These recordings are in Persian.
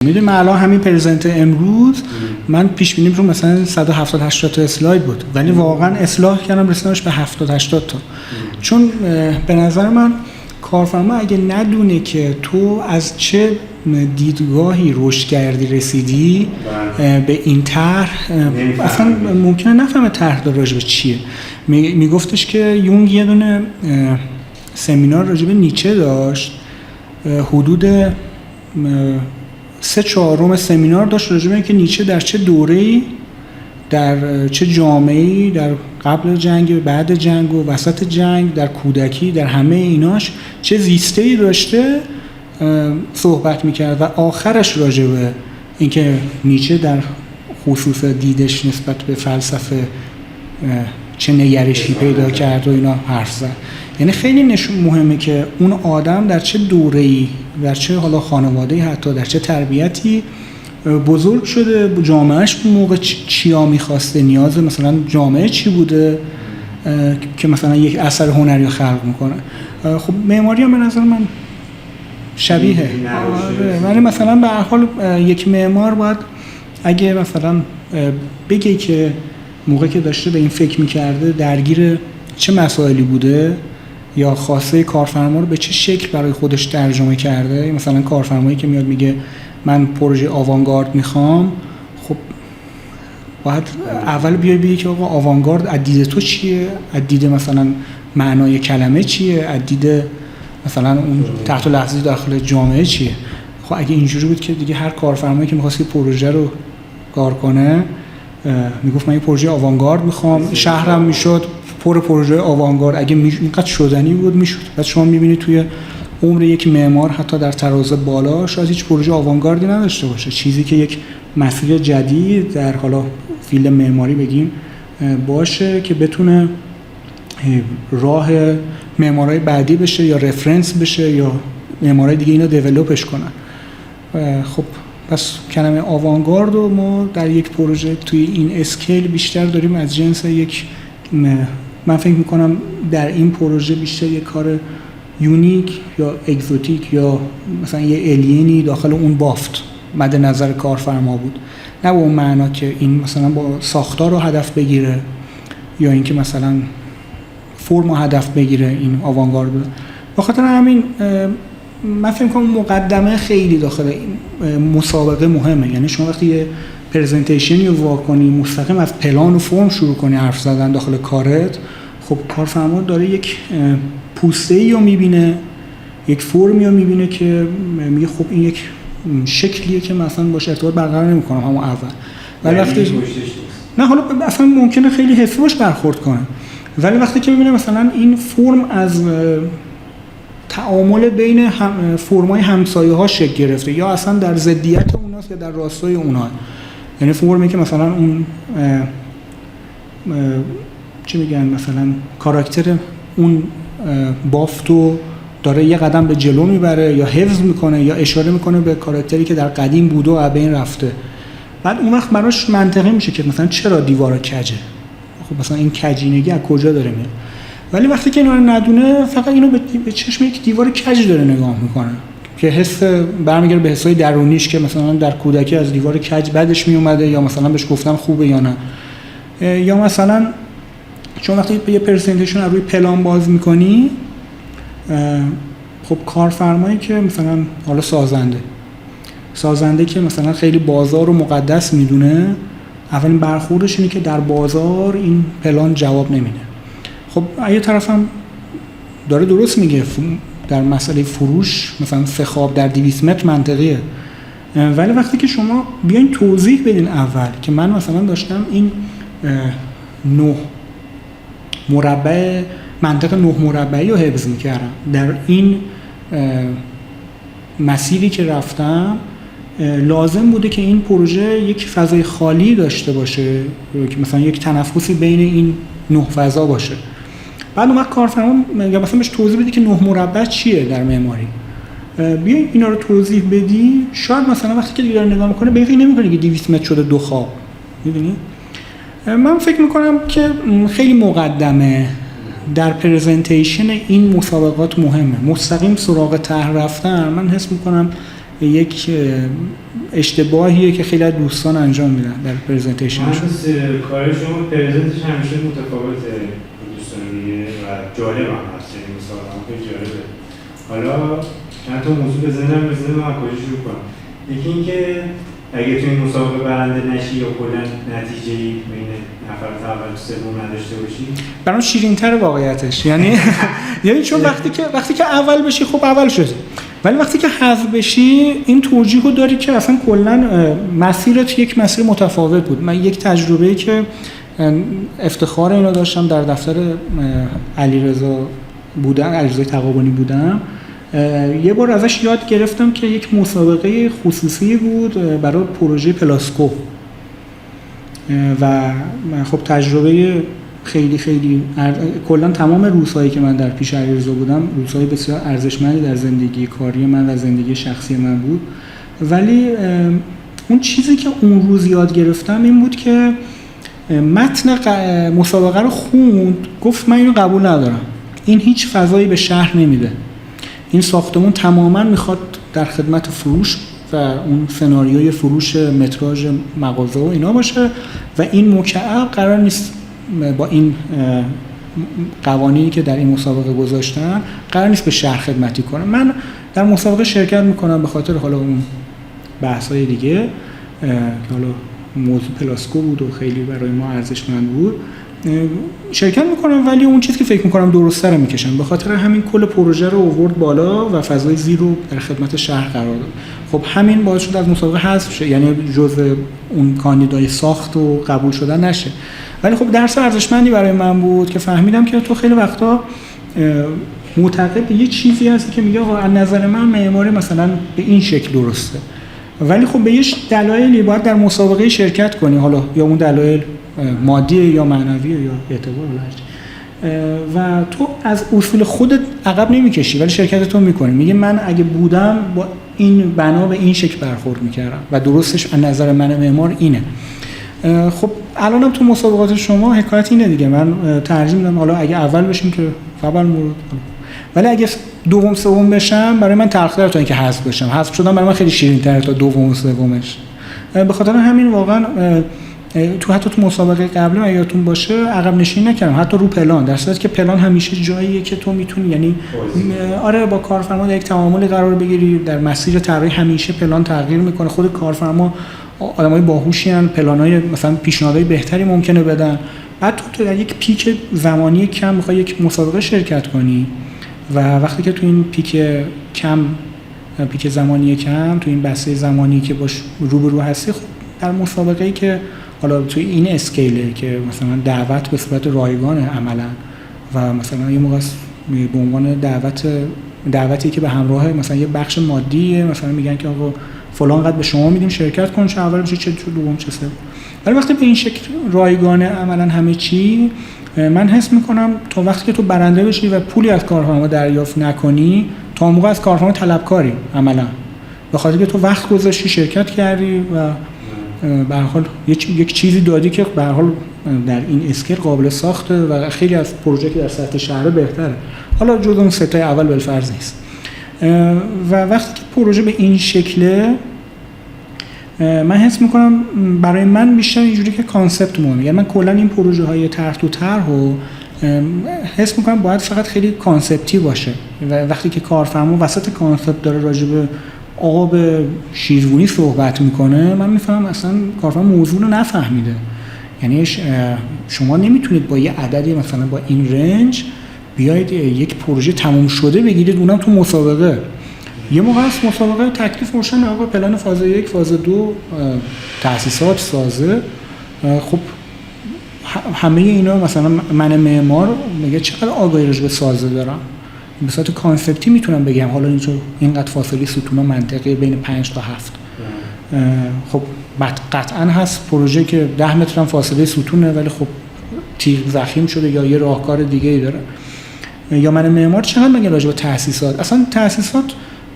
میدونی من الان همین پرزنت امروز من پیش بینیم رو مثلا 170 80 تا اسلاید بود، ولی واقعا اصلاح کردم رسیدمش به 70 80 تا. چون به نظر من کارفرما اگه ندونه که تو از چه دیدگاهی رشد کردی رسیدی به این طرح، اصلا ممکنه نفهمه طرح داره راجع به چیه. میگفتش که یونگ یه دونه سمینار راجع به نیچه داشت، حدود 3/4 سمینار داشت راجع به اینکه نیچه در چه دوره‌ای، در چه جامعه‌ای، در قبل جنگ، بعد جنگ و وسط جنگ، در کودکی، در همه ایناش چه زیسته‌ای داشته صحبت می‌کرد و آخرش راجع به اینکه نیچه در خصوص دیدش نسبت به فلسفه چه نگرشی پیدا کرد و اینا حرف زد. یعنی خیلی مهمه که اون آدم در چه دوره‌ای، در چه حالا خانواده‌ای، حتی در چه تربیتی بزرگ شده، جامعهش اون موقع چیا می‌خواسته، نیاز مثلا جامعه چی بوده که مثلا یک اثر هنری خلق میکنه. خب معماری هم به نظر من شبیه. ولی مثلا به هر حال یک معمار باید اگه مثلا بگه که موقعی که داشته به این فکر می‌کرده درگیر چه مسائلی بوده یا خواسته کارفرما رو به چه شکل برای خودش ترجمه کرده. مثلا کارفرمایی که میاد میگه من پروژه آوانگارد میخوام، خب باید اول بیای بگی که آقا آوانگارد از دید تو چیه، از دید مثلا معنای کلمه چیه، از دید مثلا اون تحت لفظی داخل جامعه چیه. خب اگه اینجوری بود که دیگه هر کارفرمایی که می‌خواد پروژه رو کار کنه میگفت من یه پروژه آوانگارد میخوام، شهرم میشد پر پروژه آوانگارد. اگه اینقدر شدنی بود میشد. بعد شما میبینید توی عمر یک معمار حتی در تراز بالا شاید هیچ پروژه آوانگاردی نداشته باشه، چیزی که یک مسیر جدید در حالا فیلد معماری بگیم باشه که بتونه راه معمارای بعدی بشه یا رفرنس بشه یا معمارای دیگه اینو دیولپش کنن. خب پس کلمه آوانگارد رو ما در یک پروژه توی این اسکیل بیشتر داریم از جنس یک، من فکر میکنم در این پروژه بیشتر یک کار یونیک یا اگزوتیک یا مثلا یه الینی داخل اون بافت مد نظر کارفرما بود، نه به اون معنا که این مثلا با ساختار رو هدف بگیره یا اینکه مثلا فرم رو هدف بگیره. این آوانگارد بود. به خاطر همین من فکر می‌کنم مقدمه خیلی داخل این مسابقه مهمه. یعنی شما وقتی یه پرزنتیشنی رو واکنی مستقیم از پلان و فرم شروع کنی حرف زدن داخل کارت، خب کارفرما داره یک پوسته‌ای رو می‌بینه، یک فرمی رو می‌بینه که میگه خب این یک شکلیه که مثلا باشه ارتباط برقرار نمی‌کنم همون اول. ولی وقتی نه حالا اصلا ممکنه خیلی حسی باش برخورد کنه، ولی وقتی که می‌بینه مثلا این فرم از تعامل بین فرمای همسایه‌ها شکل گرفته یا اصلا در ضدیت اوناست یا در راستای اونها، یعنی فرمی که مثلا اون چی میگن مثلا کاراکتر اون بافتو داره یه قدم به جلو میبره یا حفظ میکنه یا اشاره میکنه به کاراکتری که در قدیم بوده و از بین رفته. بعد اون وقت براش منطقی میشه که مثلا چرا دیوار کجه، خب مثلا این کجینگی از کجا داره میاد. ولی وقتی که اینو ندونه فقط اینو به چشم یک دیوار کج داره نگاه میکنه که حس برمیگره به حسای درونیش که مثلا در کودکی از دیوار کج بدش میومده یا مثلا بهش گفتن خوبه یا نه. یا مثلا چون وقتی یه پرزنتیشن روی پلان باز میکنی، خب کارفرمایی که مثلا حالا سازنده که مثلا خیلی بازار رو مقدس میدونه، اولین برخوردش اینه که در بازار این پلان جواب نمیده. خب یه طرف هم داره درست میگه در مسئله فروش مثلا 3 خواب در 200 متر منطقیه، ولی وقتی که شما بیاین توضیح بدین اول که من مثلا داشتم این 9 مربع منطقه 9 مربعی رو حفظ میکردم، در این مسیری که رفتم لازم بوده که این پروژه یک فضای خالی داشته باشه که مثلا یک تنفسی بین این 9 فضا باشه. بعد اون وقت کارفرما یا مثلا بهش توضیح بدی که 9 مربع چیه در معماری، بیاین اینا رو توضیح بدی، شاید مثلا وقتی که دیگه داره نگاه میکنه به این نمیکنه که 200 متر شده 2 خواب. میدونی من فکر میکنم که خیلی مقدمه در پرزنتیشن این مسابقات مهمه. مستقیم سراغ طرح رفتن من حس میکنم یک اشتباهیه که خیلی از دوستان انجام میدن در پرزنتیشنشون. کار شما پرزنتش همیشه متفاوته دوستان دیگه و جالب هم هست، یعنی مثلا خیلی جالبه. حالا چند تا موضوع بزنم من کجا شروع کنم. یکی اینکه اگه تو این مسابقه برنده نشی یا کلا نتیجه‌ای بین نفر اول و سوم نداشته باشی، برام شیرین‌تر واقعیتش. یعنی چون وقتی که اول بشی خب اول شدی، ولی وقتی که حذف بشی این توجیه رو داری که اصلا کلا مسیرت یک مسیر متفاوت بود. من یک تجربه‌ای که افتخار اینو داشتم در دفتر علیرضا تقابنی بودم، یه بار ازش یاد گرفتم که یک مسابقه خصوصی بود برای پروژه پلاسکو و خب تجربه خیلی کلا تمام روزهایی که من در پیش علیرضا بودم روزهای بسیار ارزشمندی در زندگی کاری من و زندگی شخصی من بود، ولی اون چیزی که اون روز یاد گرفتم این بود که متن مسابقه رو خوند، گفت من اینو قبول ندارم، این هیچ فضایی به شهر نمیده، این ساختمون تماماً میخواد در خدمت فروش و اون سناریوی فروش متراژ مغازه و اینا باشه و این مکعب قرار نیست با این قوانینی که در این مسابقه گذاشتن قرار نیست به شهر خدمتی کنه. من در مسابقه شرکت میکنم به خاطر حالا اون بحث‌های دیگه که حالا موضوع پلاسکو بود و خیلی برای ما ارزشمند بود، شرکت میکنم، ولی اون چیزی که فکر میکنم درسته رو میکشم. به خاطر همین کل پروژه رو آورد بالا و فضای زیر رو در خدمت شهر قرار داد. خب همین باعث شد از مسابقه حذف شه، یعنی جزء اون کاندیدای ساخت و قبول شدن نشه. ولی خب درس ارزشمندی برای من بود که فهمیدم که تو خیلی وقتا معتقد به یه چیزی هستی که میگه از نظر من معماری مثلا به این شکل درسته، ولی خب به یه دلایلی باید در مسابقه شرکت کنی، حالا یا اون دلایل مادیه یا معنویه یا اعتبار و تو از اصول خودت عقب نمیکشی ولی شرکتتو میکنی، میگه من اگه بودم با این بنا به این شکل برخورد میکردم و درستش از نظر من معمار اینه. خب الانم تو مسابقات شما حکایت اینه دیگه، من ترجیح میدم حالا اگه اول بشیم که فبل مورد، ولی اگه دوم سوم بشم برای من تلخ‌تره تا اینکه حذف بشم. حذف شدم برای من خیلی شیرین‌تره تا دوم و سومش. به خاطر همین واقعا حتی تو مسابقه قبلی من یادتون باشه عقب نشینی نکردم، حتی رو پلان، در صورتی که پلان همیشه جاییه که تو میتونی یعنی آره با کارفرما در یک تعامل قرار بگیری، در مسیر طراحی همیشه پلان تغییر میکنه، خود کارفرما آدمای باهوشی ان، پلانای مثلا پیشنهادهای بهتری ممکنه بدن. بعد تو در یک پیک زمانی کم میخوای یک مسابقه شرکت کنی و وقتی که تو این پیک زمانی کم، تو این بسته زمانی که باش روبرو هستی، خب در مسابقه‌ای که حالا توی این اسکیله که مثلا دعوت به صورت رایگانه عملاً و مثلا یه موقع به عنوان دعوتی که به همراه مثلا یه بخش مادیه، مثلا میگن که آقا فلان قد به شما میدیم شرکت کن، چه اول بشه چه دوم چه سوم. ولی وقتی به این شکل رایگانه عملاً همه چی، من حس میکنم تا وقتی که تو برنده بشی و پولی از کارفرما دریافت نکنی، تا موقع از کارفرما طلبکاری عملاً، به خاطر که تو وقت گذاشتی شرکت کردی و به هر حال یک چیزی دادی که به هر حال در این اسکیل قابل ساخته و خیلی از پروژه که در سطح شهر بهتره، حالا جز اون ستای اول بالفرض نیست. و وقتی که پروژه به این شکله، من حس میکنم برای من بیشتر اینجوری که کانسپت مهمه، یعنی من کلا این پروژه های طرح تو طرح رو حس میکنم باید فقط خیلی کانسپتی باشه و وقتی که کارفرما وسط کانسپت داره راجع به آب شیروانی صحبت میکنه، من میفهمم اصلا کارفرما موضوع رو نفهمیده. یعنی شما نمیتونید با یه عددی مثلا با این رنج بیاید یک پروژه تموم شده بگیرید اونم تو مسابقه. یه موقع است مسابقه تکلیف روشن، آقا پلن فاز 1 فاز 2 تأسیسات سازه، خب همه اینا مثلا من معمار میگه چقدر آگاهی راجع به سازه دارم، به صورت کانسپتی میتونم بگم حالا اینقدر فاصله ستونا منطقه بین 5 تا 7. خب قطعا هست پروژه که 10 متر هم فاصله ستونه ولی خب تیغ زخیم شده یا یه راهکار دیگه ای داره. یا من معمار چقدر میگه راجع به تأسیسات، اصلا تأسیسات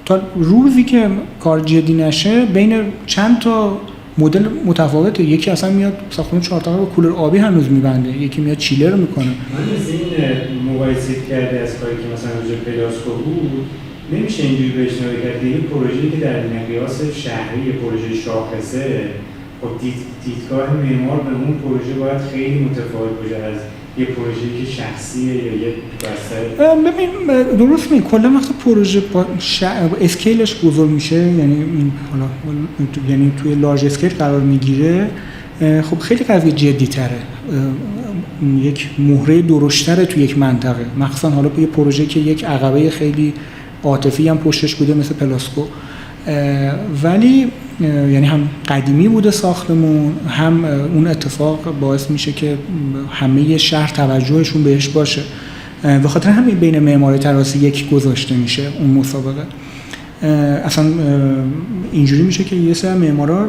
تا روزی که کار جدی نشه بین چند تا مدل متفاوته، یکی اصلا میاد ساختمون 4 طبقه با کولر آبی هنوز میبنده، یکی میاد چیلر میکنه. من از این مقایسه کرده از کاری که مثلا راجع به پلاسکو بود، نمیشه اینجوری بهش نگاه کرد. یه پروژه‌ای که در مقیاس شهری یه پروژه شاخصه، خب دیدگاه معمار به اون پروژه باید خیلی متفاوت باشه از یه پروژه‌ای که شخصیه یا یه بسته. ببین درست میگی، کلا وقتی پروژه با اسکیلش بزرگ میشه، یعنی این حالا یعنی توی لارج اسکیل قرار میگیره، خب خیلی قضیه جدی تره، یک مهره درشتره توی یک منطقه، مخصوصا حالا یه پروژه که یک عقبه خیلی عاطفی هم پشتش بوده مثل پلاسکو، ولی یعنی هم قدیمی بوده ساختمون، هم اون اتفاق باعث میشه که همه شهر توجهشون بهش باشه. به خاطر همین بین معماری تراسی یک گذاشته میشه اون مسابقه. اصلا اینجوری میشه که یه سری معمارا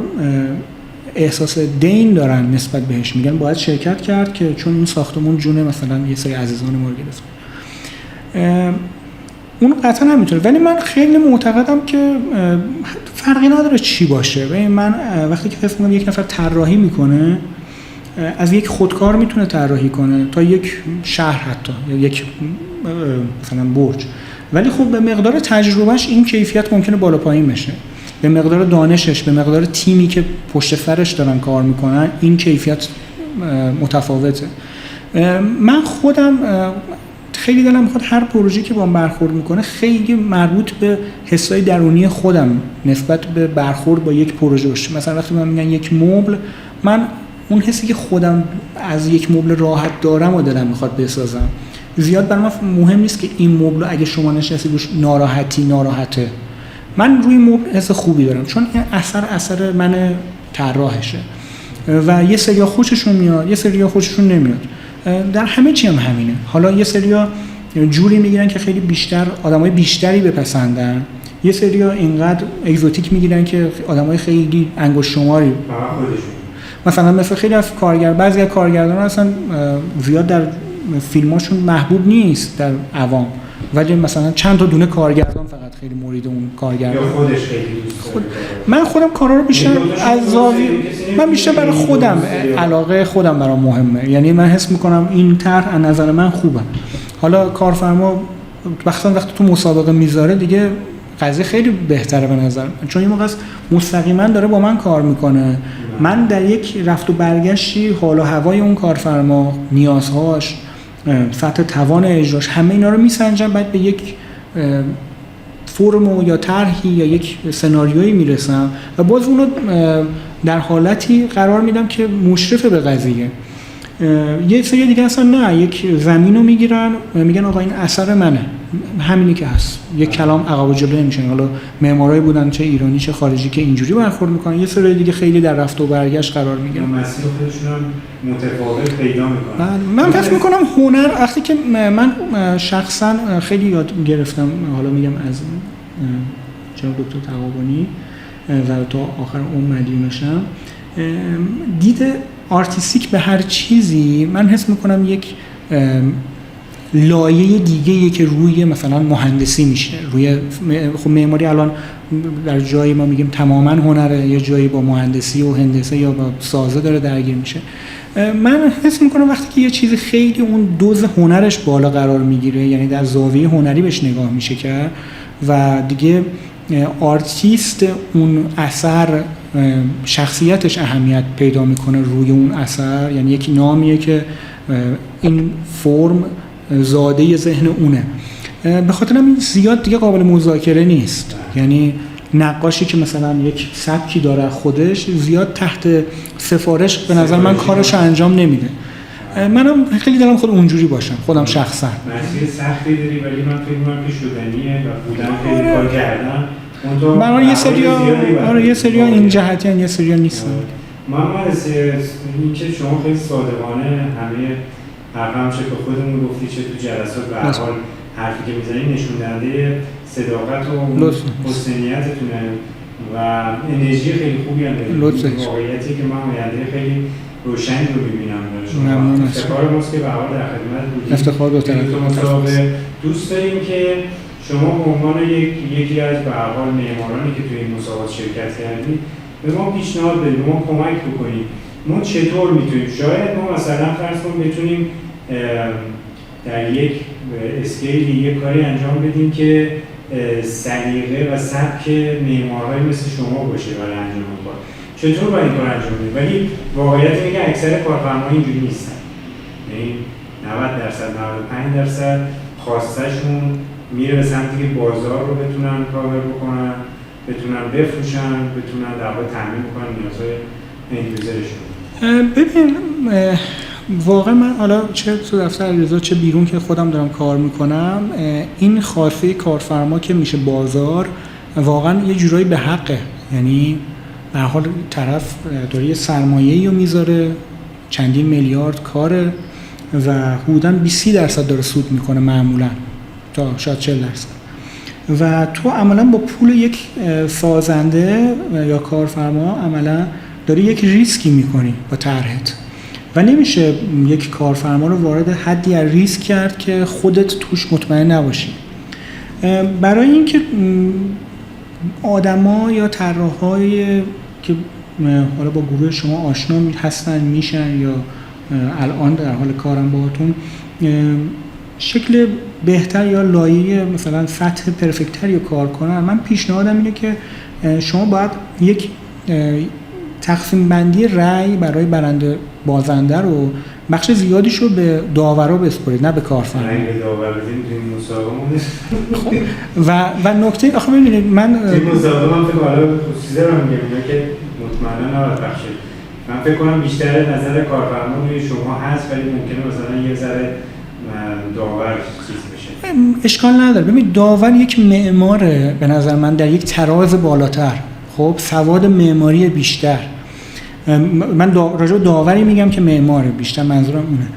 احساس دین دارن نسبت بهش، میگن باید شرکت کرد که چون این ساختمون جون مثلا یه سری عزیزان ما رو گرفت. اون قطعا نمیتونه، ولی من خیلی معتقدم که فرقی نداره چی باشه. ببین من وقتی که فکر می‌کنم یک نفر طراحی میکنه، از یک خودکار میتونه طراحی کنه تا یک شهر حتی یا یک مثلا برج، ولی خب به مقدار تجربهش این کیفیت ممکنه بالا پایین بشه، به مقدار دانشش، به مقدار تیمی که پشت سرش دارن کار میکنن این کیفیت متفاوته. من خودم خیلی دلم میخواد هر پروژه‌ای که با من برخورد میکنه خیلی مربوط به حسای درونی خودم نسبت به برخورد با یک پروژه باشه. مثلا وقتی من میگن یک مبل، من اون حسی که خودم از یک مبل راحت دارم و دلم میخواد بسازم. زیاد برام مهم نیست که این مبل اگه شما نشستی روش ناراحته. من روی مبل حس خوبی دارم چون این اثر من طراحشه و یه سریا خوششون میاد، یه سریا خوششون نمیاد. در همه چی هم همینه. حالا یه سریا جوری میگیرن که خیلی بیشتر آدمای بیشتری بپسندن، یه سریا اینقدر اگزوتیک میگیرن که آدمای خیلی انگشت شماری مثلا مثل خیلی از بعضی از کارگردان‌ها اصلا زیاد در فیلماشون محبوب نیست در عوام، ولی مثلا چند تا دونه کارگردان فقط خیلی مرید اون کارگردان یا خودش خیلی دوست داره. من خودم کارا رو بیشتر از زاویه، من بیشتر برای خودم علاقه خودم برام مهمه، یعنی من حس میکنم این طرح از نظر من خوبه. حالا کارفرما وقتی تو مسابقه میذاره دیگه قضیه خیلی بهتره به نظر من، چون این موقع مستقیما داره با من کار میکنه، من در یک رفت و برگشتی حال و هوای اون کارفرما، نیازهاش، سطح توان اجراش، همه اینا رو میسنجم، بعد به یک فرم یا طرحی یا یک سناریویی میرسم و باز اونو در حالتی قرار میدم که مشرف به قضیه. یه سری دیگه اصلا نه، یک زمین رو میگیرن میگن آقا این اثر منه، همینی که هست، یک کلام عقب و جلو نمیشن. حالا معمارایی بودن چه ایرانی چه خارجی که اینجوری برخورد میکنن، یه سری دیگه خیلی در رفت و برگشت قرار میگیرن، مسیر خودشون هم متفاوت پیدا میکنن. من فکر میکنم هنر وقتی که من شخصا خیلی یاد گرفتم، حالا میگم از جناب دکتر تقابنی و تا آخر اون مدیونشم، دید آرتیستیک به هر چیزی من حس میکنم یک لایه دیگه‌ایه که روی مثلا مهندسی میشه، روی خب معماری الان در جایی ما میگیم تماما هنره، یا جایی با مهندسی و هندسه یا با سازه داره درگیر میشه. من حس میکنم وقتی که یه چیزی خیلی اون دوز هنرش بالا قرار میگیره، یعنی در زاویه هنری بهش نگاه میشه کرد و دیگه آرتیست اون اثر شخصیتش اهمیت پیدا میکنه روی اون اثر، یعنی یک نامیه که این فرم زاده ذهن اونه، به خاطر همین زیاد دیگه قابل مذاکره نیست. یعنی نقاشی که مثلا یک سبکی داره خودش زیاد تحت سفارش به نظر من کارش انجام نمیده. منم خیلی دلم خود اونجوری باشم خودم شخصا. مسیر سختی داری ولی من فکر می‌کنم که شدنیه و بودن خیلی کار کردن. برای یه سریا این جهتیان، یه سریا نیستن. محمد این که شما خیلی صادقانه همه حرفم چه به خودمون گفتی چه تو جلسات به هر حال حرفی که میزنی نشون دهنده صداقت و حسینیتتونه و انرژی خیلی خوبی هم دارید. واقعیتی که من آینده خیلی روشنی رو می‌بینم در شما. افتخار ماست که به هر حال در خدمت بودید. افتخار به طرف دوست داریم که شما به عنوان یکی از به هر حال معمارانی که توی این مسابقات شرکت کردید به ما پیشنهاد بدید، به ما کمک بکنید. ما چطور میتونیم شاید ما مثلا فرض کنیم بتونیم در یک اسکیلی یک کاری انجام بدیم که سلیقه و سبک معمارهای مثل شما باشه برای انجام کار. چطور باید این کار انجام بدید؟ ولی واقعیت اینه که اکثر کارفرماها اینجوری نیستن. یعنی 90% 95% خواستشون میره به سمتی که بازار رو بتونن کاور بکنن، بتونن بفروشن، بتونن در واقع تامین بکنن نیازهای اندوزرشون. ببین واقعا من حالا چه تو دفتر علیرضا چه بیرون که خودم دارم کار میکنم، این خاصه کارفرما که میشه بازار واقعا یه جورایی به حقه. یعنی به حال طرف داره یه سرمایه‌ای رو میذاره، چندین میلیارد کاره و حدوداً 20% داره سود میکنه معمولاً تا شاید 40%. و تو عملاً با پول یک سازنده یا کارفرما عملاً داری یک ریسکی میکنی با طرحت و نمیشه یک کارفرما رو وارد حدی از ریسک کرد که خودت توش مطمئن نباشی. برای اینکه آدما یا طراحای که حالا با گروه شما آشنا هستن میشن یا الان در حال کارم باهاتون شکل بهتر یا لایه مثلا سطح پرفکتری رو کار کنن، من پیشنهادم اینه که شما باید یک تقسیم بندی رأی برای برنده بازنده رو بخش زیادیش رو به داورا بسپارید، نه به کارفرما. رأی به داور بدیم توی مسابقه و نکته آخه ببینید من توی مسابقه من فکر کنم خصوصی رو میگم که مطمئنا نباید بخشید. من فکر کنم بیشتر نظر کارفرما روی شما هست ولی ممکنه مثلا یه ذره داور چیز بشه. اشکال نداره. ببین داور یک معماره به نظر من در یک تراز بالاتر، خب سواد معماری بیشتر. من راجع به داوری میگم که معماره، بیشتر منظورم اونه.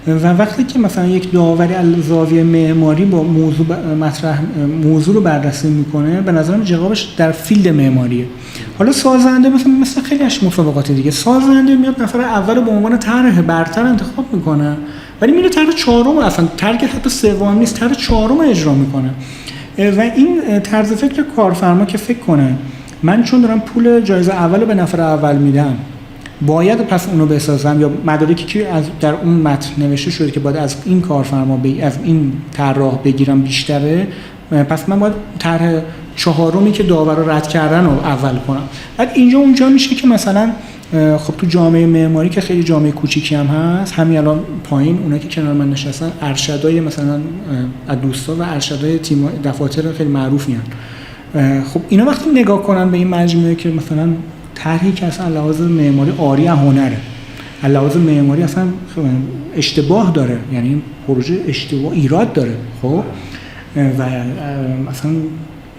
و وقتی که مثلا یک داوری از زاویه معماری با موضوع رو بررسی میکنه، به نظرم جوابش در فیلد معماریه. حالا سازنده مثلا خیلی از مسابقات دیگه سازنده میاد نفر اول رو به عنوان طرح برتر انتخاب میکنه ولی میره طرح چهارم، اصلا طرح حتی سوم نیست، طرح چهارم اجرا میکنه. و این طرز فکر کارفرما که فکر کنه من چون دارم پول جایزه اول رو به نفر اول میدم باید پس اونو بسازم، یا مدارکی که در اون متن نوشته شده که باید از این کارفرما از این طراح بگیرم بیشتره، پس من باید طرح چهارمی که داورا رد کردن رو اول کنم. بعد اینجا اونجا میشه که مثلا خب تو جامعه معماری که خیلی جامعه کوچیکی هم هست، همین الان پایین اونایی که کنار من نشستن ارشدای مثلا از دوستا و ارشدای تیم دفاتر خیلی معروفی هستن. خب اینا وقتی نگاه کنن به این مجموعه که مثلا طرحی که اصلا لحاظ معماری عاری از هنره، لحاظ معماری اصلا اشتباه داره، یعنی این پروژه اشتباه ایراد داره، خب و مثلا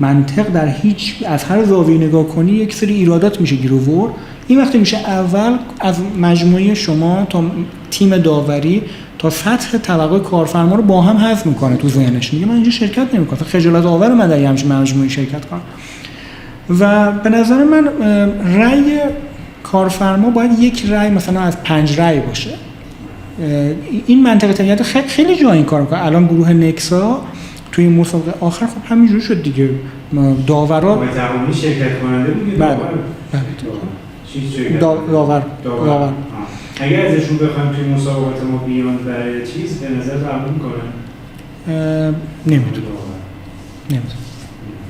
منطق در هیچ از هر زاویه نگاه کنی یک سری ایرادات میشه گیر آورد. این وقتی میشه اول از مجموعه شما تا تیم داوری تا سطح طبقه کارفرما رو با هم حذف میکنه تو ذهنش، میگه من اینجا شرکت نمیکنم، خجالت آور من در همین مجموعه شرکت کنم. و به نظر من رأی کارفرما باید یک رأی مثلا از 5 رأی باشه. این منطقه طبیعت خیلی جا این کار میکنه. الان گروه نکسا توی این مسابقه آخر خب همینجوری شد دیگه، داورا به تمامی شرکت کننده بود. بله داور اگر ازشون بخوایم توی مسابقات ما بیان برای چیز به نظر قبول میکنن؟ نمیدونم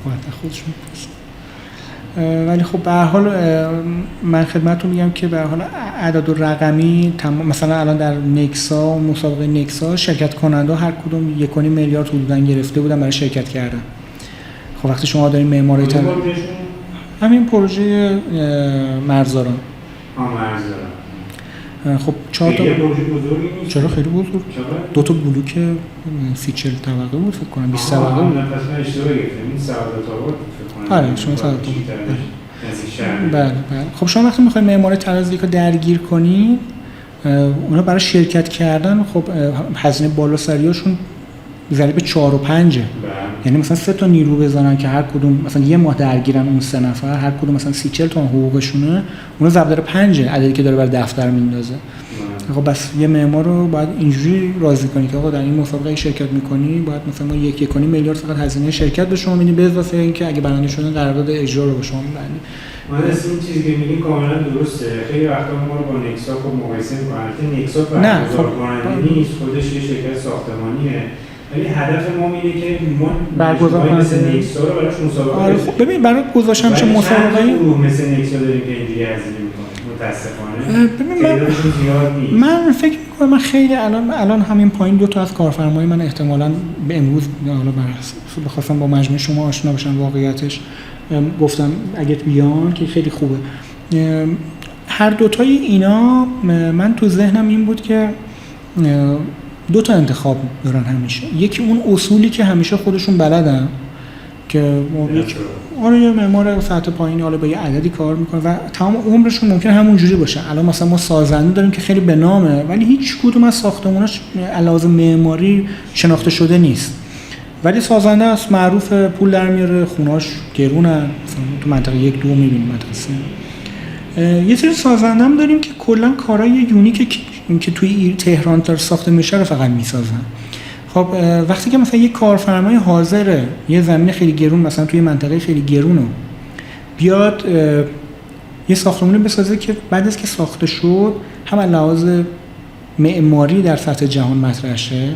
باید خودشون بپرسن. ولی خب به هر حال من خدمتتون میگم که به هر حال اعداد رقمی مثلا الان در نکسا مسابقه نکسا شرکت کننده هر کدوم 1.5 میلیارد حدوداً گرفته بودن برای شرکت کردن. خب وقتی شما دارین معماری همین پروژه مرزداران خب 4 تا پروژه بزرگی نیست. چرا خیلی بزرگ؟ 2 تا بلوک 30-40 طبقه بود فکر کنم 20 طبقه بود. من اشتباه گرفتم. این سعادت آباد فکر کنم. آره شما سعادت آباد. بله. خب شما وقتی میخواید معماری طرازی رو درگیر کنی، اونا برای شرکت کردن خب هزینه بالاسریاشون ضریب 4 و 5. یعنی مثلا 3 تا نیرو بزنن که هر کدوم مثلا یه ماه درگیرن، اون 3 نفر هر کدوم مثلا 30-40 تومن حقوقشونه، اونا ضرب در 5 عددی که داره برای دفتر میندازه. خب بس یه معمار رو باید اینجوری راضی کنی که آقا در این مسابقه شرکت می‌کنی باید مثلا ما 1.5 میلیارد فقط هزینه شرکت به شما میدیم، به اضافه اینکه اگه برنده شدن قرارداد اجرا رو به شما می‌بندیم. من از این چیزی که میگین کاملا درسته. خیلی وقتا ما رو با نکسا خب مقایسه می‌کنن. نکسا برگزار کننده نیست، خودش یه شرکت ساختمانیه. ولی هدف ما اینه که ما برگزار کنیم مثل نکسا رو براش مسابقه آره خب ببین برای گذاشتم چه مسابقه‌ای مثل نکسا داریم که اینجوری هزینه می‌کنه متأسفانه ببین من فکر می‌کنم من خیلی الان همین پایین دو تا از کارفرمای من احتمالاً به امروز حالا بخواستم با مجموعه شما آشنا بشن واقعیتش گفتم اگه بیان که خیلی خوبه. هر دوتای اینا من تو ذهنم این بود که دو تا انتخاب دارن همیشه. یکی اون اصولی که همیشه خودشون بلدن که یه معمار سطح پایینی حالا با یه عددی کار میکنه و تمام عمرشون ممکنه همون جوری باشه. الان مثلا ما سازنده داریم که خیلی به نامه ولی هیچ کدوم از ساختموناش علاوه معماری شناخته شده نیست. ولی سازنده است، معروف، پول در میاره، خونه‌اش گرونه، مثلا تو منطقه 1 2 می‌بینیم منطقه 3. یه سری سازنده هم داریم که کلا کارهای یونیک که توی تهران تا ساخته میشه رو فقط میسازن. خب وقتی که مثلا یه کارفرمای حاضره یه زمین خیلی گرون مثلا توی منطقه خیلی گرونو بیاد یه ساختمونی بسازه که بعد از که ساخته شد هم از لحاظ معماری در سطح جهان مطرح شه،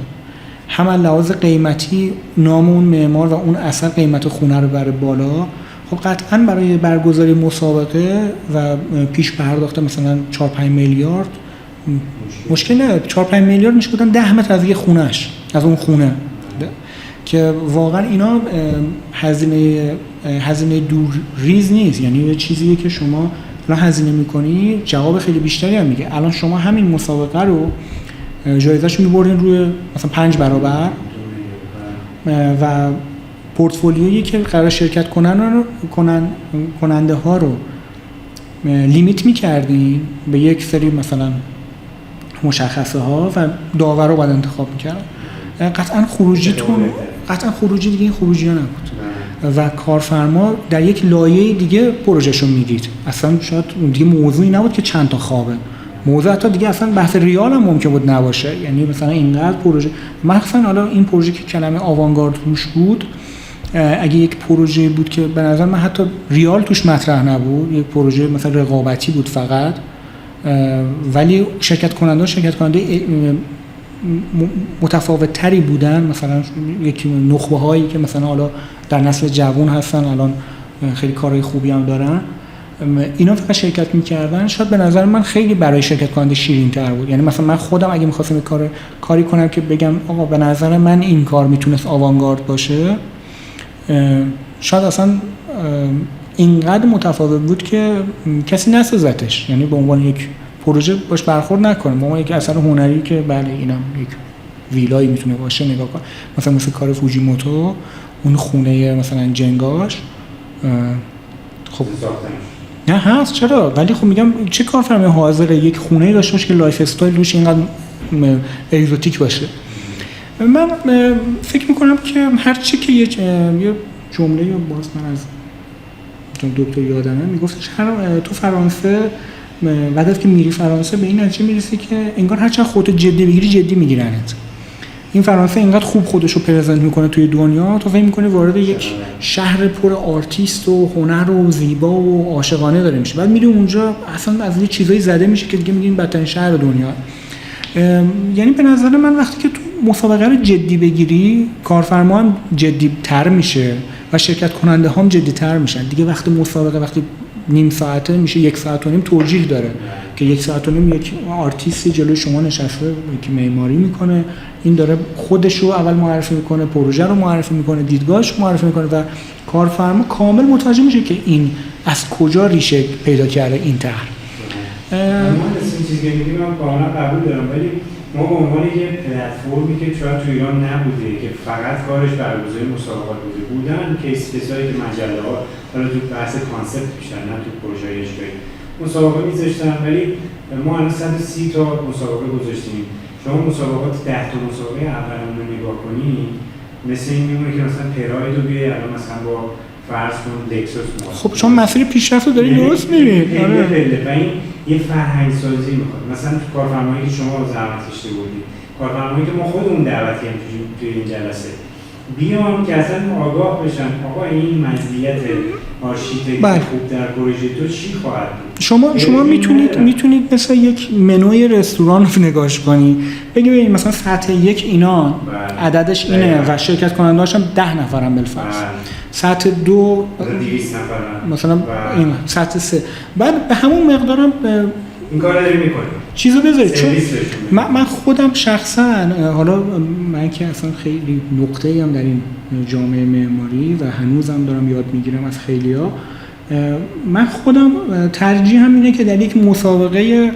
هم از لحاظ قیمتی نام اون معمار و اون اثر قیمت خونه رو بره بالا، خب قطعاً برای برگزاری مسابقه و پیش پرداخت مثلا 4-5 میلیارد مشکل نه. 4-5 میلیارد میشه بودن 10 متر از یه خونهش، از اون خونه که واقعا اینا هزینه دور ریز نیست. یعنی یه چیزیه که شما الان هزینه میکنی جواب خیلی بیشتری هم میگه. الان شما همین مسابقه رو جایزه‌اش می‌بردین روی مثلا 5 برابر و پورتفولیویی که قرار شرکت کننده ها رو لیمیت می‌کردین به یک سری مثلا مشخصه ها و داور رو باید انتخاب می‌کردن. قطعاً خروجی دیگه این خروجی ها نبود و کارفرما در یک لایه دیگه پروژه‌شو میدید. اصلا شاید دیگه موضوعی نبود که چند تا خوابه، موضوع حتی دیگه اصلا بحث ریال هم ممکن بود نباشه. یعنی مثلا اینقدر پروژه، مثلا حالا این پروژه که کلمه آوانگارد توش بود، اگه یک پروژه بود که به نظر من حتی ریال توش مطرح نبود، یک پروژه مثلا رقابتی بود فقط، ولی شرکت کننده متفاوت تری بودن، مثلا یک نخبه هایی که مثلا حالا در نسل جوان هستن الان خیلی کارهای خوبی هم دارن، اینا فقط شرکت میکردن. شاید به نظر من خیلی برای شرکت کننده شیرین تر بود. یعنی مثلا من خودم اگه میخواستم کاری کنم که بگم آقا به نظر من این کار میتونست آوانگارد باشه، شاید اصلا اینقدر متفاوت بود که کسی نسازتش. یعنی به عنوان یک پروژه باش برخورد نکنه، به عنوان یک اثر هنری که بله اینم یک ویلایی میتونه باشه نگاه کن. مثلا کار فوجیموتو، اون خونه مثلا جنگاش، خب نه هست چرا، ولی خب میگم چه کارفرمای حاضره یک خونه داشته باشه که لایف استایل روش اینقدر اگزوتیک باشه. من فکر میکنم که هرچی که یه جمله یا باز من از دکتر یادمه میگفتش تو فرانسه بعد از که میری فرانسه به این نتیجه میرسی که انگار هرچند خودت جدی بگیری جدی میگیرنت. این فرانسه اینقدر خوب خودش رو پرزنت میکنه توی دنیا، تو فکر میکنی وارد یک شهر پر آرتیست و هنر و زیبا و عاشقانه داره میشه، بعد میری اونجا اصلا از یه چیزایی زده میشه که دیگه میگین بدترین شهر دنیا. یعنی به نظر من وقتی که تو مسابقه رو جدی بگیری، کارفرما هم جدی تر میشه و شرکت کننده هم جدی تر میشن دیگه. وقتی مسابقه وقتی نیم ساعته میشه 1 ساعت و نیم توجیه داره که 1 ساعت و نیم یک آرتیستی جلوی شما نشسته که معماری میکنه، این داره خودش رو اول معرفی میکنه، پروژه رو معرفی میکنه، دیدگاهش رو معرفی میکنه و کارفرما کامل متوجه میشه که این از کجا ریشه پیدا کرده این طرح. من این چیزی که میگم کاملا قبول دارم، ولی ما به عنوان یه پلتفرمی که شاید تو ایران نبوده که فقط کارش برگزاری مسابقات بودن کیسایی که مجله‌ها حالا تو بحث کانسپت بیشتر نه تو پروژه اجرایی مسابقه می‌ذاشتن، ولی ما الان 130 تا مسابقه گذاشتیم. شما مسابقات 10 تا مسابقه اولمون رو نگاه کنید مثل این میمونه که مثلا پراید رو بیای الان مثلا با فرض کن لکسوس خب شما مسیر پیشرفت رو دارید درست می‌رید. آره و این یه فرهنگ سازی میخواد. مثلا تو کارفرمایی که شما زحمت کشیده بودید، کارفرمایی که ما خودمون دعوت کردیم توی این جلسه، بیان که اصلا آگاه بشن آقا این مزیت آرشیتکت بله. خوب در پروژه تو چی خواهد بود. شما میتونید مثل یک منوی رستوران رو نگاش کنی، بگید مثلا سطح 1 اینا عددش اینه و شرکت کننده‌هاش هم 10 نفرن بالفرض. سطح 2 200 نفرن مثلا این سطح 3 بعد به همون مقدارم این کارو داریم میکنیم چیزو بذارید. چون من خودم شخصا حالا من که اصلا خیلی نقطه‌ای هم در این جامعه معماری و هنوزم دارم یاد میگیرم از خیلیا، من خودم ترجیحم اینه که در یک مسابقه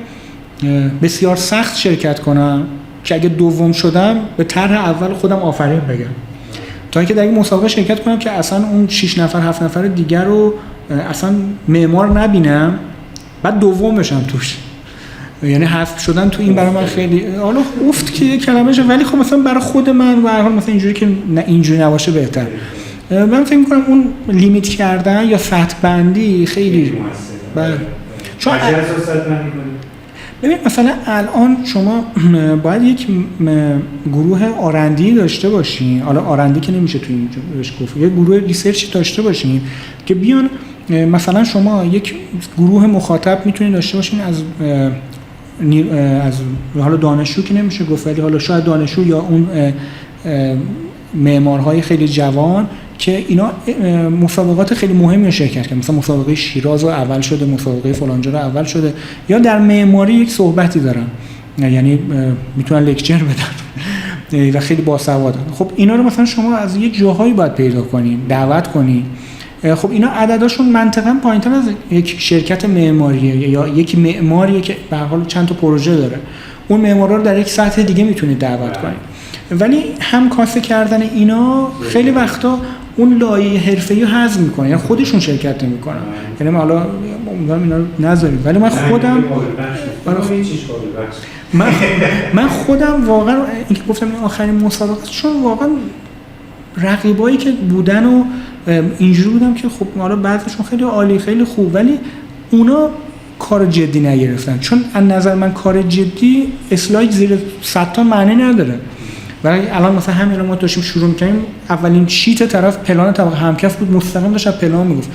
بسیار سخت شرکت کنم که اگه دوم شدم به طرح اول خودم آفرین بگم، تا اینکه در یک مسابقه شرکت کنم که اصلا اون 6 نفر 7 نفر دیگر رو اصلا معمار نبینم بعد دوم بشم توش. یعنی حذف شدن تو این برای من خیلی حالا افت که کلمه‌شه، ولی خب مثلا برای خود من به هر حال مثلا اینجوری که اینجوری نباشه بهتر. من فکر می‌کنم اون لیمیت کردن یا سطح بندی خیلی بله. چون ببین مثلا الان شما باید یک گروه آرندی داشته باشین، حالا آرندی که نمیشه تو اینجا بهش گفت، یک گروه ریسرچ داشته باشین که بیان مثلا شما یک گروه مخاطب میتونید داشته باشین از حالا دانشجو که نمیشه گفت، ولی حالا شاید دانشجو یا اون معمارهای خیلی جوان که اینا مسابقات خیلی مهمی رو شرکت کردن، مثلا مسابقه شیراز رو اول شده، مسابقه فلانجا رو اول شده، یا در معماری یک صحبتی دارن، یعنی میتونن لکچر بدن و خیلی باسوادن. خب اینا رو مثلا شما از یک جاهایی باید پیدا کنین، دعوت کنین. خب اینا عدداشون منطقاً پایین‌تر از یک شرکت معماریه یا یک معماریه که به هر حال چند تا پروژه داره، اون معمارا رو در یک سطح دیگه میتونید دعوت کنید. ولی هم کاسه کردن اینا خیلی وقتا اون لایه حرفه‌ای رو حذف میکنه، یعنی خودشون شرکت نمیکنن. یعنی حالا امیدوارم اینا رو نذاریم، ولی من خودم واقعا اینکه گفتم این آخرین مسابقه، چون واقعا رقیبایی که بودن و اینجوری بودم که خب حالا بعضیشون خیلی عالی خیلی خوب، ولی اونا کار جدی نگرفتن، چون از نظر من کار جدی اسلاید زیر 100 تا معنی نداره. ولی الان مثلا همین ما داشتیم شروع می‌کردیم، اولین شیت طرف پلان طبقه همکف بود، مستقیم داشت پلان میگفت.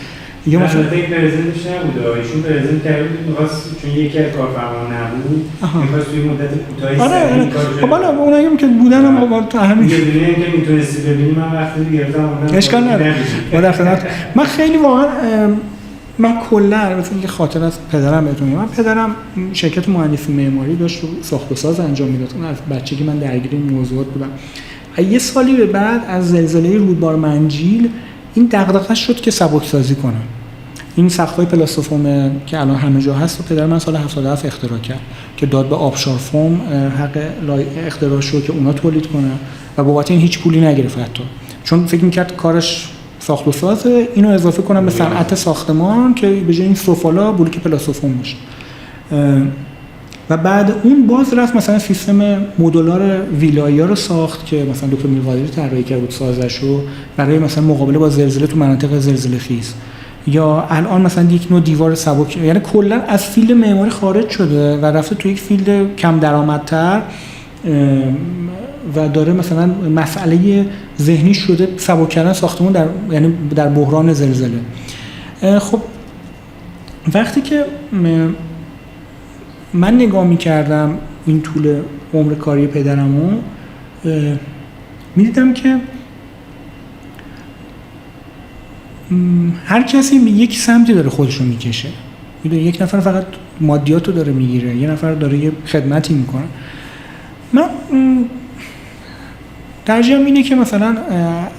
یا مثلا این پرزنتش نبود، ایشون پرزنت کرد بود می‌خواست، چون یکی از کارفرما نبود می‌خواست توی مدت کوتاهی سریع کارو. خب حالا اونایی که بودن هم تو همین یه دونه که میتونستی ببینی من وقتی گرفتم اشکال نداره. من خیلی واقعا من کلا مثلا اینکه خاطر از پدرم بهتون میگم، من پدرم شرکت مهندسی معماری داشت و ساخت و ساز انجام میداد. اون از بچگی من درگیر این موضوعات بودم. یه سالی به بعد از زلزله رودبار منجیل این دغدغه شد که سبکسازی کنم. این سقف‌های پلاستوفوم که الان همه جا هست و پدر من سال 77 اختراع کرد که داد به آبشار فوم حق اختراعش رو که اونا تولید کنه و بابت این هیچ پولی نگرفت حتی، چون فکر می‌کرد کارش ساخت و ساز، اینو اضافه کنم به صنعت ساختمان که به جای این سوفالا بلوک پلاستوفوم باشه. و بعد اون باز رفت مثلا سیستم مدولار ویلایی‌ها رو ساخت که مثلا دکتر میرقادری طراحی کرد بود سازشو برای مثلا مقابله با زلزله تو مناطق زلزله خیز. یا الان مثلا یک نوع دیوار سبک، یعنی کلا از فیلد معماری خارج شده و رفته تو یک فیلد کم درآمدتر و داره مثلا مسئله ذهنی شده سبک کردن ساختمان در یعنی در بحران زلزله. خب وقتی که من نگاه می‌کردم این طول عمر کاری پدرمو، می‌دیدم که هر کسی به یک سمتی داره خودشو میکشه. میدونی یک نفر فقط مادیاتو داره میگیره، یه نفر داره یه خدمتی میکنه. من ترجیحم اینه که مثلا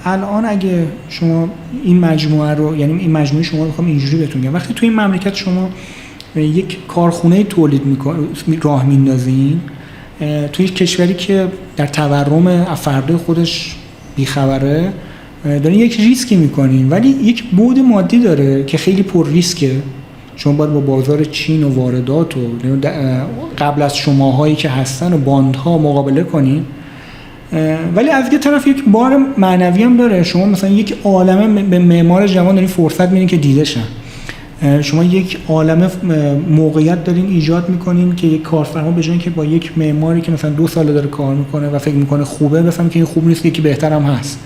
الان اگه شما این مجموعه رو، یعنی این مجموعه شما رو میخوام اینجوری بهتون بگم، وقتی توی این مملکت شما یک کارخونه تولید راه میندازین توی کشوری که در تورم افراد خودش بیخبره، دارین یک ریسکی میکنین، ولی یک بعد مادی داره که خیلی پر ریسکه. شما باید با بازار چین و واردات و قبل از شماهایی که هستن و باندها مقابله کنین، ولی از یه طرف یک بار معنوی هم داره. شما مثلا یک عالمه به معمار جوان دارین فرصت میدین که دیده شن. شما یک عالمه موقعیت دارین ایجاد میکنین که یک کارفرما به جای اینکه با یک معماری که مثلا 2 سال داره کار میکنه و فکر میکنه خوبه، بفهمه که این خوب نیست، یکی بهتر هم هست.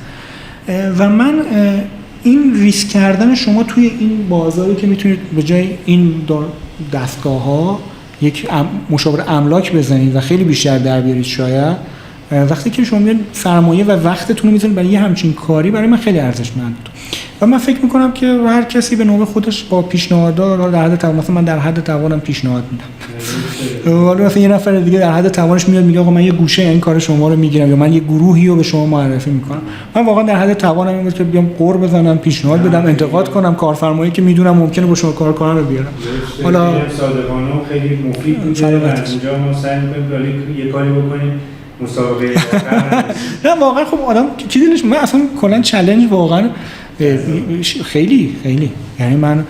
و من این ریسک کردن شما توی این بازاری که میتونید به جای این دستگاه ها یک مشاور املاک بزنید و خیلی بیشتر در بیارید، شاید وقتی که شما میاد سرمایه و وقتتون رو میذارید برای یه همچین کاری، برای من خیلی ارزشمند بود و من فکر میکنم که هر کسی به نوبه خودش با پیشنهادها در حد توان، مثلا من در حد توانم پیشنهاد میدم، حالا مثلا یه نفر دیگه در حد توانش میاد میگه آقا من یه گوشه این کار شما رو میگیرم یا من یه گروهی رو به شما معرفی میکنم. من واقعا در حد توانم این بود که بیام قور بزنم، پیشنهاد بدم، انتقاد کنم کارفرمایی که میدونم ممکنه با شما کار کنن رو بیارم. حالا صادقانه و خیلی مفید بود. اونجا ما سعی می‌کنیم یه کاری بکنیم مسابقه نه واقعا خب آدم چی دلش، من اصلا کلا چالش واقعا خیلی یعنی من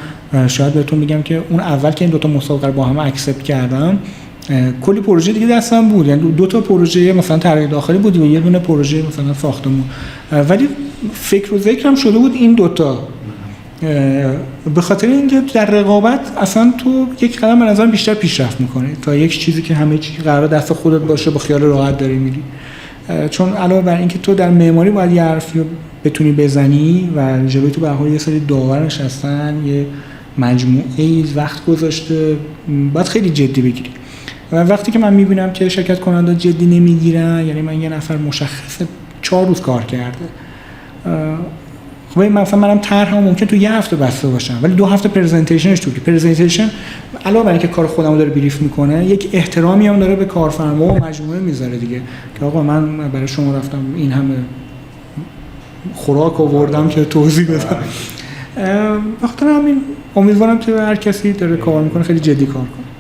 شاید بهتون بگم که اون اول که این دوتا مسابقه رو با هم اکسپت کردم کلی پروژه دیگه دستم بود، یعنی دو تا پروژه مثلا طراحی داخلی بود و یه دونه پروژه مثلا ساختمون، ولی فکر و ذکرم شده بود این دوتا، به خاطر اینکه در رقابت اصلا تو یک قدم به نظرم بیشتر پیشرفت میکنی تا یک چیزی که همه چی قرار دست خودت باشه با خیال راحت داری میری، چون علاوه بر اینکه تو در معماری باید یه حرفی رو بتونی بزنی و جلوی تو به هر حال یه سری داور نشستن، یه مجموعه وقت گذاشته، باید خیلی جدی بگیری و وقتی که من میبینم که شرکت کننده جدی نمیگیرن، یعنی من یه نفر مشخصه 4 روز کار کرده، خب مثلا منم طرحم ممکن تو یه هفته بسته باشم ولی 2 هفته پرزنتیشنش تو، که پرزنتیشن علاوه بر اینکه کار خودمو داره بریف میکنه یک احترامی هم داره به کارفرما و مجموعه میذاره دیگه، که آقا من برای شما رفتم این همه خوراک آوردم که توضیح بدم. بخاطر همین امیدوارم که هر کسی داره کار میکنه خیلی جدی کار کنه.